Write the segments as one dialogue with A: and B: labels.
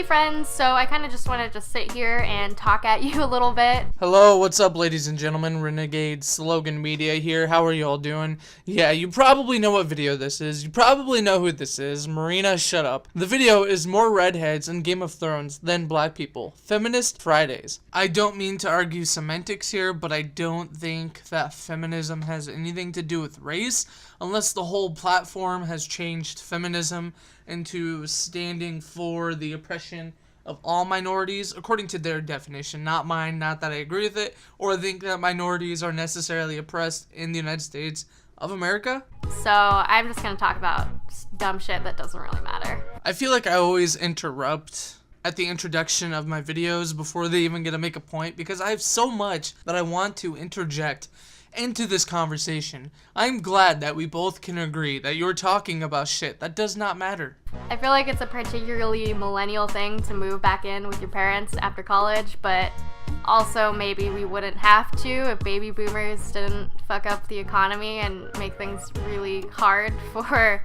A: friends, so I kind of just wanted to sit here and talk at you a little bit.
B: Hello, what's up ladies and gentlemen, Renegade Slogan Media here. How are you all doing? Yeah, you probably know what video this is. You probably know who this is. Marinashutup. The video is more redheads in Game of Thrones than black people. Feminist Fridays. I don't mean to argue semantics here, but I don't think that feminism has anything to do with race, unless the whole platform has changed feminism into standing for the oppression of all minorities, according to their definition, not mine, not that I agree with it, or think that minorities are necessarily oppressed in the United States of America.
A: So I'm just going to talk about dumb shit that doesn't really matter.
B: I feel like I always interrupt at the introduction of my videos before they even get to make a point, because I have so much that I want to interject into this conversation. I'm glad that we both can agree that you're talking about shit that does not matter.
A: I feel like it's a particularly millennial thing to move back in with your parents after college, but also maybe we wouldn't have to if baby boomers didn't fuck up the economy and make things really hard for,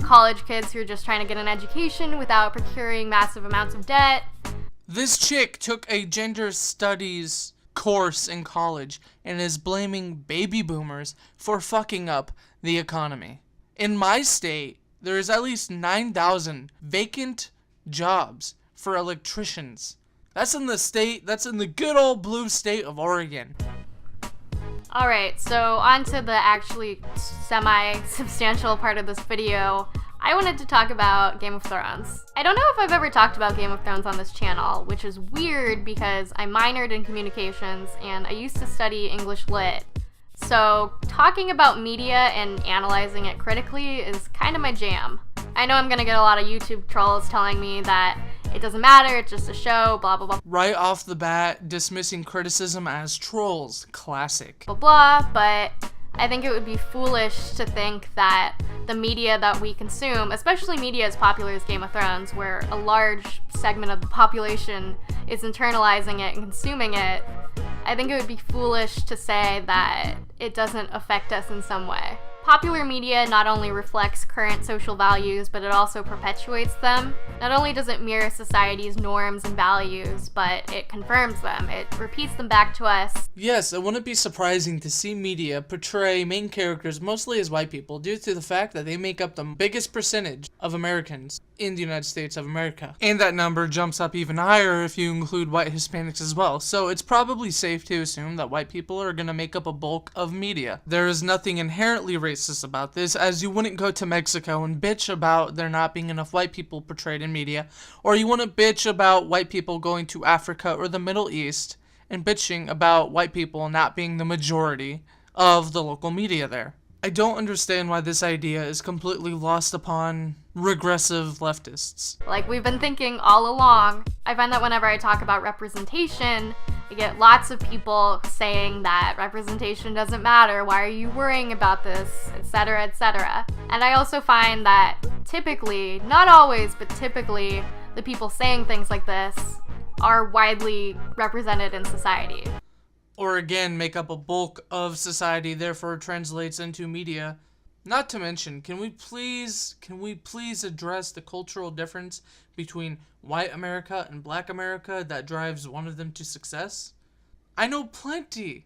A: college kids who are just trying to get an education without procuring massive amounts of debt.
B: This chick took a gender studies course in college and is blaming baby boomers for fucking up the economy. In my state, there is at least 9,000 vacant jobs for electricians. That's in the good old blue state of Oregon.
A: Alright, so on to the actually semi-substantial part of this video. I wanted to talk about Game of Thrones. I don't know if I've ever talked about Game of Thrones on this channel, which is weird because I minored in communications and I used to study English Lit. So talking about media and analyzing it critically is kind of my jam. I know I'm gonna get a lot of YouTube trolls telling me that it doesn't matter, it's just a show, blah blah blah.
B: Right off the bat, dismissing criticism as trolls. Classic.
A: Blah blah, but I think it would be foolish to think that the media that we consume, especially media as popular as Game of Thrones, where a large segment of the population is internalizing it and consuming it, I think it would be foolish to say that it doesn't affect us in some way. Popular media not only reflects current social values, but it also perpetuates them. Not only does it mirror society's norms and values, but it confirms them. It repeats them back to us.
B: Yes, it wouldn't be surprising to see media portray main characters mostly as white people due to the fact that they make up the biggest percentage of Americans in the United States of America. And that number jumps up even higher if you include white Hispanics as well. So it's probably safe to assume that white people are going to make up a bulk of media. There is nothing inherently racist about this, as you wouldn't go to Mexico and bitch about there not being enough white people portrayed in media, or you wouldn't bitch about white people going to Africa or the Middle East and bitching about white people not being the majority of the local media there. I don't understand why this idea is completely lost upon regressive leftists.
A: Like we've been thinking all along. I find that whenever I talk about representation, I get lots of people saying that representation doesn't matter, why are you worrying about this, etc., etc. And I also find that typically, not always, but typically, the people saying things like this are widely represented in society.
B: Or again, make up a bulk of society, therefore translates into media. Not to mention, can we please address the cultural difference between white America and black America that drives one of them to success? I know plenty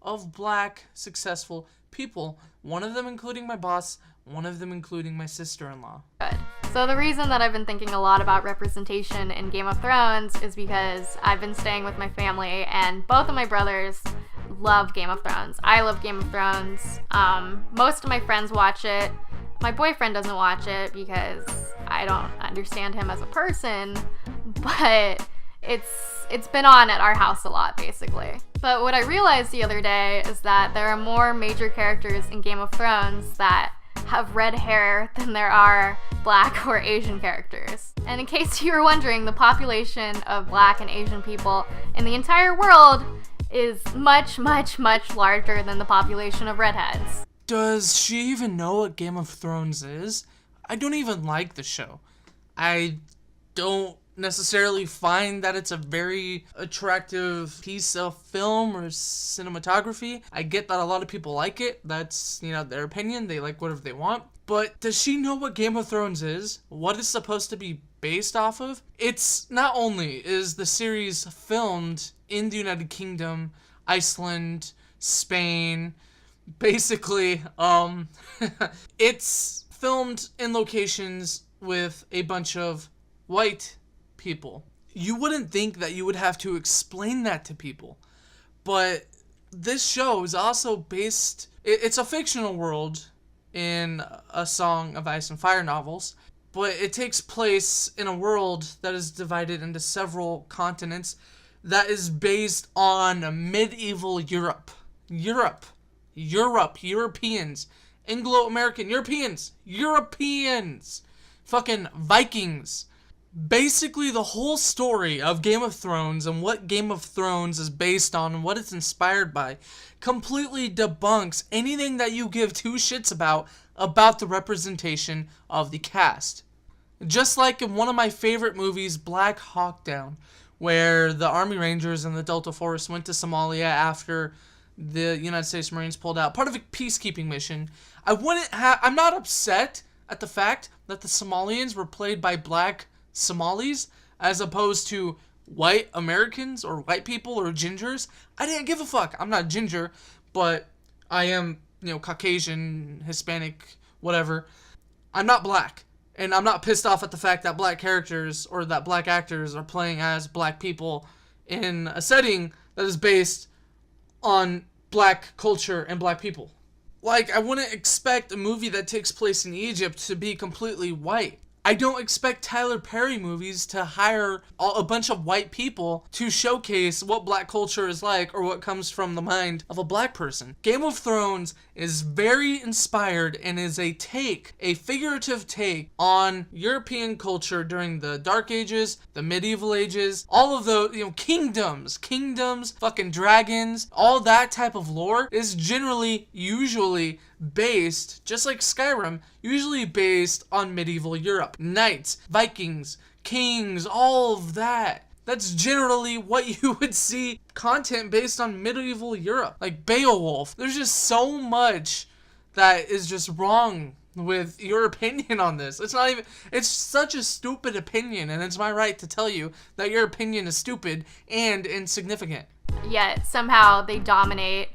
B: of black successful people, one of them including my boss, one of them including my sister-in-law.
A: Good. So the reason that I've been thinking a lot about representation in Game of Thrones is because I've been staying with my family and both of my brothers love Game of Thrones. I love Game of Thrones. Most of my friends watch it. My boyfriend doesn't watch it because I don't understand him as a person, but it's been on at our house a lot, basically. But what I realized the other day is that there are more major characters in Game of Thrones that have red hair than there are black or Asian characters. And in case you were wondering, the population of black and Asian people in the entire world is much, much, much larger than the population of redheads.
B: Does she even know what Game of Thrones is? I don't even like the show. I don't necessarily find that it's a very attractive piece of film or cinematography. I get that a lot of people like it. That's, their opinion. They like whatever they want. But does she know what Game of Thrones is? What it's supposed to be based off of? It's not only is the series filmed in the United Kingdom, Iceland, Spain, basically, it's filmed in locations with a bunch of white people. You wouldn't think that you would have to explain that to people, but this show is also based, it's a fictional world in A Song of Ice and Fire novels, but it takes place in a world that is divided into several continents that is based on medieval Europe. Europeans, Anglo-American, Europeans, fucking Vikings. Basically, the whole story of Game of Thrones and what Game of Thrones is based on and what it's inspired by completely debunks anything that you give two shits about the representation of the cast. Just like in one of my favorite movies, Black Hawk Down, where the Army Rangers and the Delta Force went to Somalia after the United States Marines pulled out, part of a peacekeeping mission. I'm not upset at the fact that the Somalians were played by black Somalis as opposed to white Americans or white people or gingers. I didn't give a fuck. I'm not ginger, but I am, Caucasian, Hispanic, whatever. I'm not black. And I'm not pissed off at the fact that black characters or that black actors are playing as black people in a setting that is based on black culture and black people. Like, I wouldn't expect a movie that takes place in Egypt to be completely white. I don't expect Tyler Perry movies to hire a bunch of white people to showcase what black culture is like or what comes from the mind of a black person. Game of Thrones is very inspired and is a figurative take on European culture during the Dark Ages, the Medieval Ages, all of the, kingdoms, fucking dragons, all that type of lore is usually based, just like Skyrim, usually based on medieval Europe. Knights, Vikings, kings, all of that. That's generally what you would see content based on medieval Europe. Like Beowulf. There's just so much that is just wrong with your opinion on this. It's such a stupid opinion, and it's my right to tell you that your opinion is stupid and insignificant.
A: Yet somehow they dominate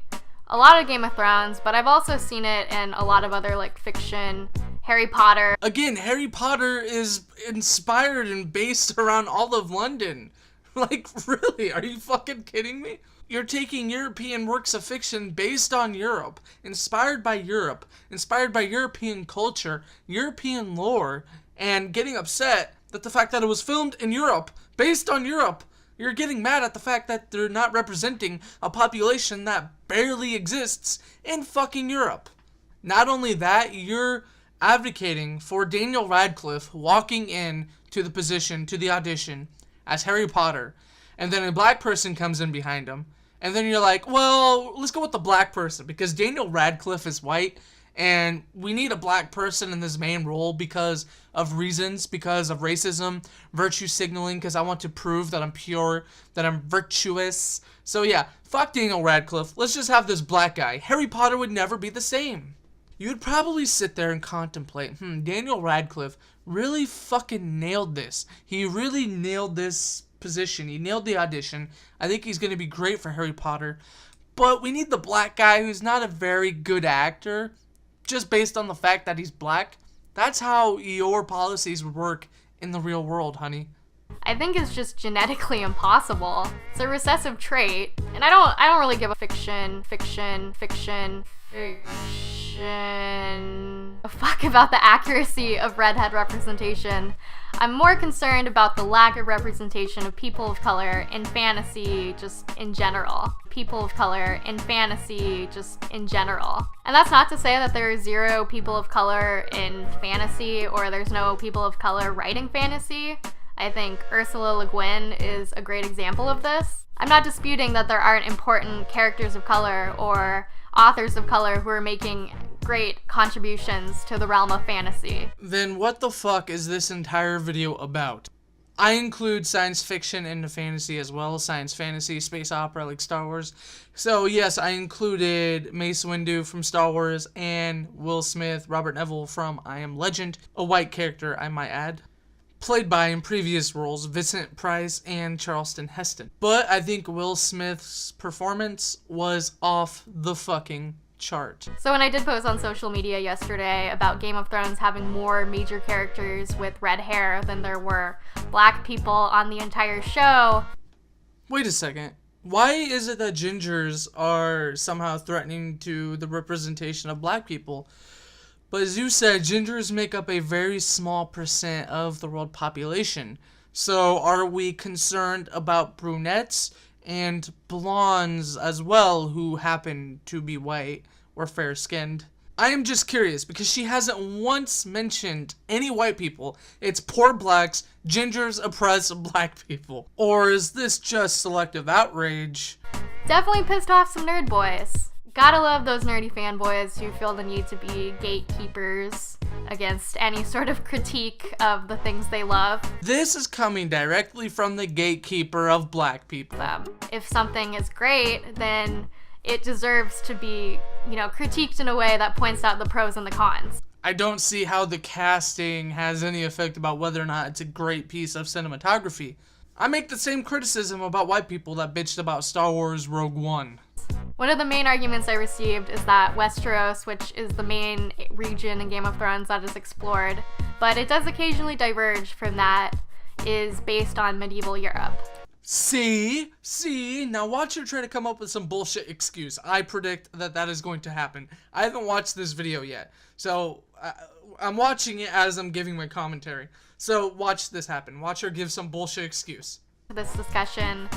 A: a lot of Game of Thrones, but I've also seen it in a lot of other, fiction. Harry Potter.
B: Again, Harry Potter is inspired and based around all of London. Really? Are you fucking kidding me? You're taking European works of fiction based on Europe, inspired by European culture, European lore, and getting upset that the fact that it was filmed in Europe, based on Europe, you're getting mad at the fact that they're not representing a population that barely exists in fucking Europe. Not only that, you're advocating for Daniel Radcliffe walking in to the audition as Harry Potter, and then a black person comes in behind him, and then you're like, well, let's go with the black person, because Daniel Radcliffe is white, and we need a black person in this main role because of racism, virtue signaling, because I want to prove that I'm pure, that I'm virtuous. So yeah, fuck Daniel Radcliffe. Let's just have this black guy. Harry Potter would never be the same. You'd probably sit there and contemplate, Daniel Radcliffe really fucking nailed this. He really nailed this position. He nailed the audition. I think he's going to be great for Harry Potter. But we need the black guy who's not a very good actor, just based on the fact that he's black. That's how your policies would work in the real world, honey.
A: I think it's just genetically impossible. It's a recessive trait, and I don't really give a a fuck about the accuracy of redhead representation. I'm more concerned about the lack of representation of people of color in fantasy just in general. And that's not to say that there are zero people of color in fantasy or there's no people of color writing fantasy. I think Ursula Le Guin is a great example of this. I'm not disputing that there aren't important characters of color or authors of color who are making great contributions to the realm of fantasy.
B: Then what the fuck is this entire video about? I include science fiction into fantasy as well, science fantasy, space opera like Star Wars. So yes, I included Mace Windu from Star Wars and Will Smith, Robert Neville from I Am Legend, a white character I might add, played by in previous roles Vincent Price and Charleston Heston. But I think Will Smith's performance was off the fucking chart.
A: So when I did post on social media yesterday about Game of Thrones having more major characters with red hair than there were black people on the entire show.
B: Wait a second. Why is it that gingers are somehow threatening to the representation of black people? But as you said, gingers make up a very small percent of the world population. So are we concerned about brunettes and blondes as well who happen to be white or fair-skinned? I am just curious because she hasn't once mentioned any white people. It's poor blacks, gingers oppress black people. Or is this just selective outrage?
A: Definitely pissed off some nerd boys. Gotta love those nerdy fanboys who feel the need to be gatekeepers against any sort of critique of the things they love.
B: This is coming directly from the gatekeeper of black people.
A: If something is great, then it deserves to be, critiqued in a way that points out the pros and the cons.
B: I don't see how the casting has any effect about whether or not it's a great piece of cinematography. I make the same criticism about white people that bitched about Star Wars Rogue One.
A: One of the main arguments I received is that Westeros, which is the main region in Game of Thrones that is explored, but it does occasionally diverge from that, is based on medieval Europe.
B: See, now watch her try to come up with some bullshit excuse. I predict that is going to happen. I haven't watched this video yet, so I'm watching it as I'm giving my commentary. So watch this happen. Watch her give some bullshit excuse.
A: This discussion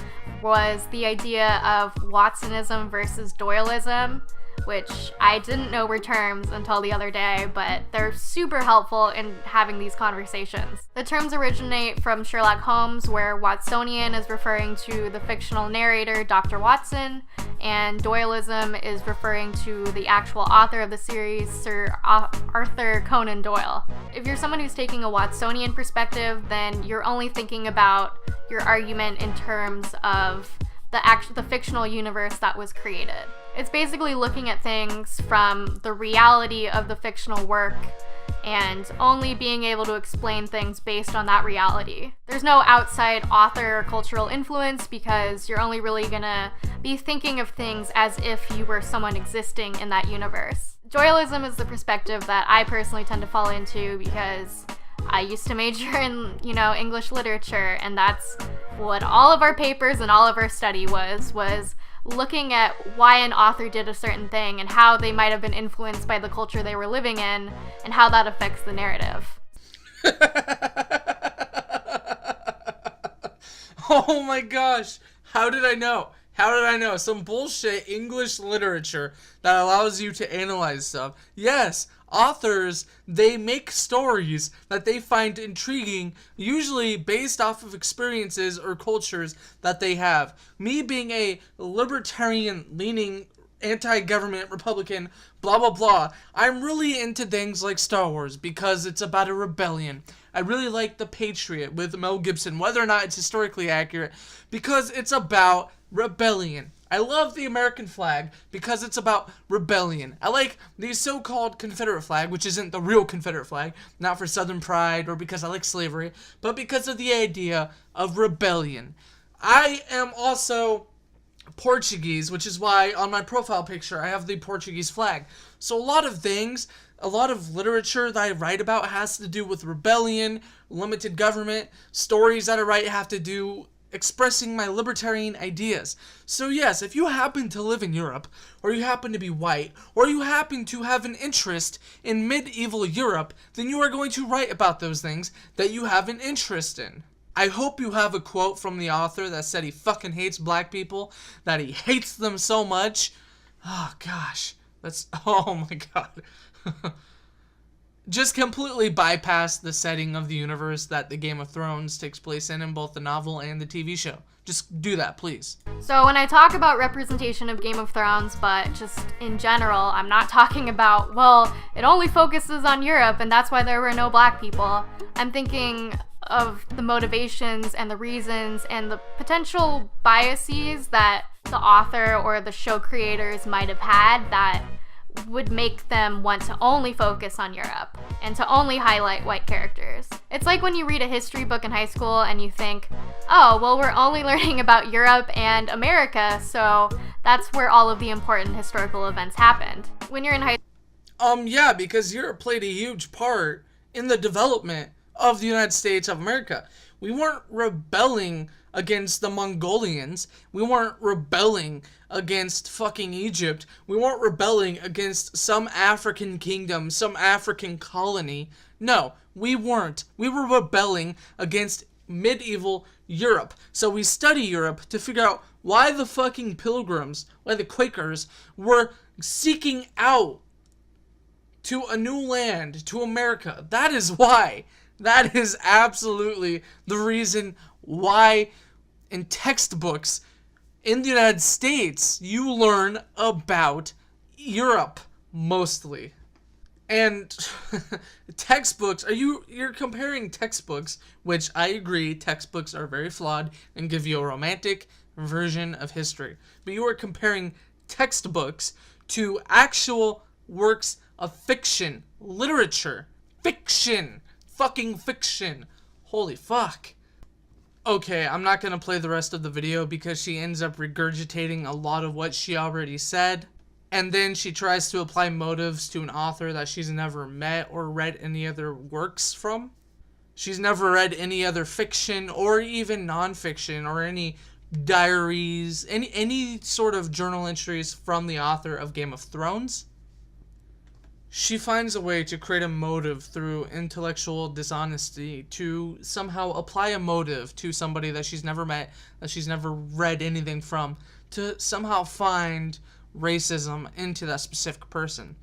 A: was the idea of Watsonism versus Doyleism, which I didn't know were terms until the other day, but they're super helpful in having these conversations. The terms originate from Sherlock Holmes, where Watsonian is referring to the fictional narrator, Dr. Watson, and Doyleism is referring to the actual author of the series, Sir Arthur Conan Doyle. If you're someone who's taking a Watsonian perspective, then you're only thinking about your argument in terms of the fictional universe that was created. It's basically looking at things from the reality of the fictional work and only being able to explain things based on that reality. There's no outside author or cultural influence because you're only really gonna be thinking of things as if you were someone existing in that universe. Doyleism is the perspective that I personally tend to fall into because I used to major in, English literature, and that's what all of our papers and all of our study was looking at why an author did a certain thing and how they might have been influenced by the culture they were living in and how that affects the narrative.
B: Oh my gosh, how did I know? Some bullshit English literature that allows you to analyze stuff. Yes, authors, they make stories that they find intriguing, usually based off of experiences or cultures that they have. Me being a libertarian-leaning, anti-government Republican, blah blah blah, I'm really into things like Star Wars because it's about a rebellion. I really like The Patriot with Mel Gibson, whether or not it's historically accurate, because it's about rebellion. I love the American flag because it's about rebellion. I like the so-called Confederate flag, which isn't the real Confederate flag, not for Southern pride or because I like slavery, but because of the idea of rebellion. I am also Portuguese, which is why on my profile picture I have the Portuguese flag. So a lot of literature that I write about has to do with rebellion, limited government. Stories that I write have to do expressing my libertarian ideas. So yes, if you happen to live in Europe, or you happen to be white, or you happen to have an interest in medieval Europe, then you are going to write about those things that you have an interest in. I hope you have a quote from the author that said he fucking hates black people, that he hates them so much. Oh gosh, oh my god. Just completely bypass the setting of the universe that the Game of Thrones takes place in both the novel and the TV show. Just do that, please.
A: So when I talk about representation of Game of Thrones, but just in general, I'm not talking about, well, it only focuses on Europe and that's why there were no black people. I'm thinking of the motivations and the reasons and the potential biases that the author or the show creators might have had that would make them want to only focus on Europe and to only highlight white characters. It's like when you read a history book in high school and you think, oh, well, we're only learning about Europe and America, so that's where all of the important historical events happened. When you're in high
B: Yeah, because Europe played a huge part in the development of the United States of America. We weren't rebelling against the Mongolians. We weren't rebelling against fucking Egypt. We weren't rebelling against some African kingdom, some African colony. No, we weren't. We were rebelling against medieval Europe. So we study Europe to figure out why the fucking pilgrims, why the Quakers were seeking out to a new land, to America. That is why. That is absolutely the reason why in textbooks in the United States you learn about Europe mostly. And textbooks, you're comparing textbooks, which I agree textbooks are very flawed and give you a romantic version of history. But you are comparing textbooks to actual works of fiction, literature, fiction, fucking fiction. Holy fuck. Okay, I'm not gonna play the rest of the video because she ends up regurgitating a lot of what she already said. And then she tries to apply motives to an author that she's never met or read any other works from. She's never read any other fiction or even nonfiction or any diaries, any sort of journal entries from the author of Game of Thrones. She finds a way to create a motive through intellectual dishonesty to somehow apply a motive to somebody that she's never met, that she's never read anything from, to somehow find racism into that specific person.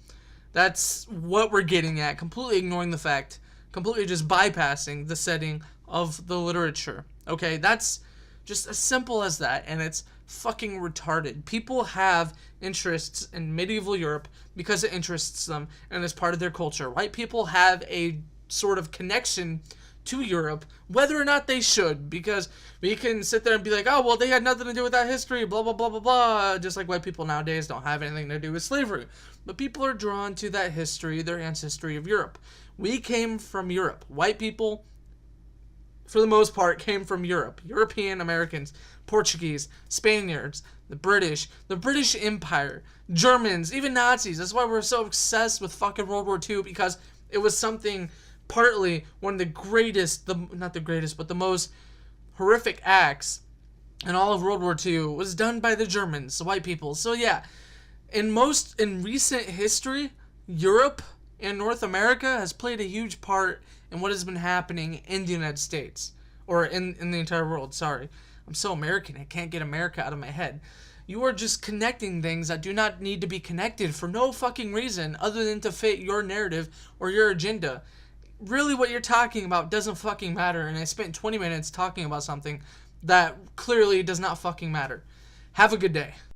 B: That's what we're getting at, completely ignoring the fact, completely just bypassing the setting of the literature. Okay, that's just as simple as that, and it's fucking retarded. People have interests in medieval Europe because it interests them and it's part of their culture. White people have a sort of connection to Europe, whether or not they should, because we can sit there and be like, oh, well, they had nothing to do with that history, blah, blah, blah, blah, blah, just like white people nowadays don't have anything to do with slavery. But people are drawn to that history, their ancestry of Europe. We came from Europe. White people, for the most part, came from Europe. European Americans, Portuguese, Spaniards, the British Empire, Germans, even Nazis. That's why we're so obsessed with fucking World War II, because it was something, partly one of the greatest, not the greatest, but the most horrific acts in all of World War II was done by the Germans, the white people. So yeah, in recent history, Europe and North America has played a huge part in what has been happening in the United States, or in the entire world. Sorry, I'm so American, I can't get America out of my head. You are just connecting things that do not need to be connected for no fucking reason other than to fit your narrative or your agenda. Really, what you're talking about doesn't fucking matter, and I spent 20 minutes talking about something that clearly does not fucking matter. Have a good day.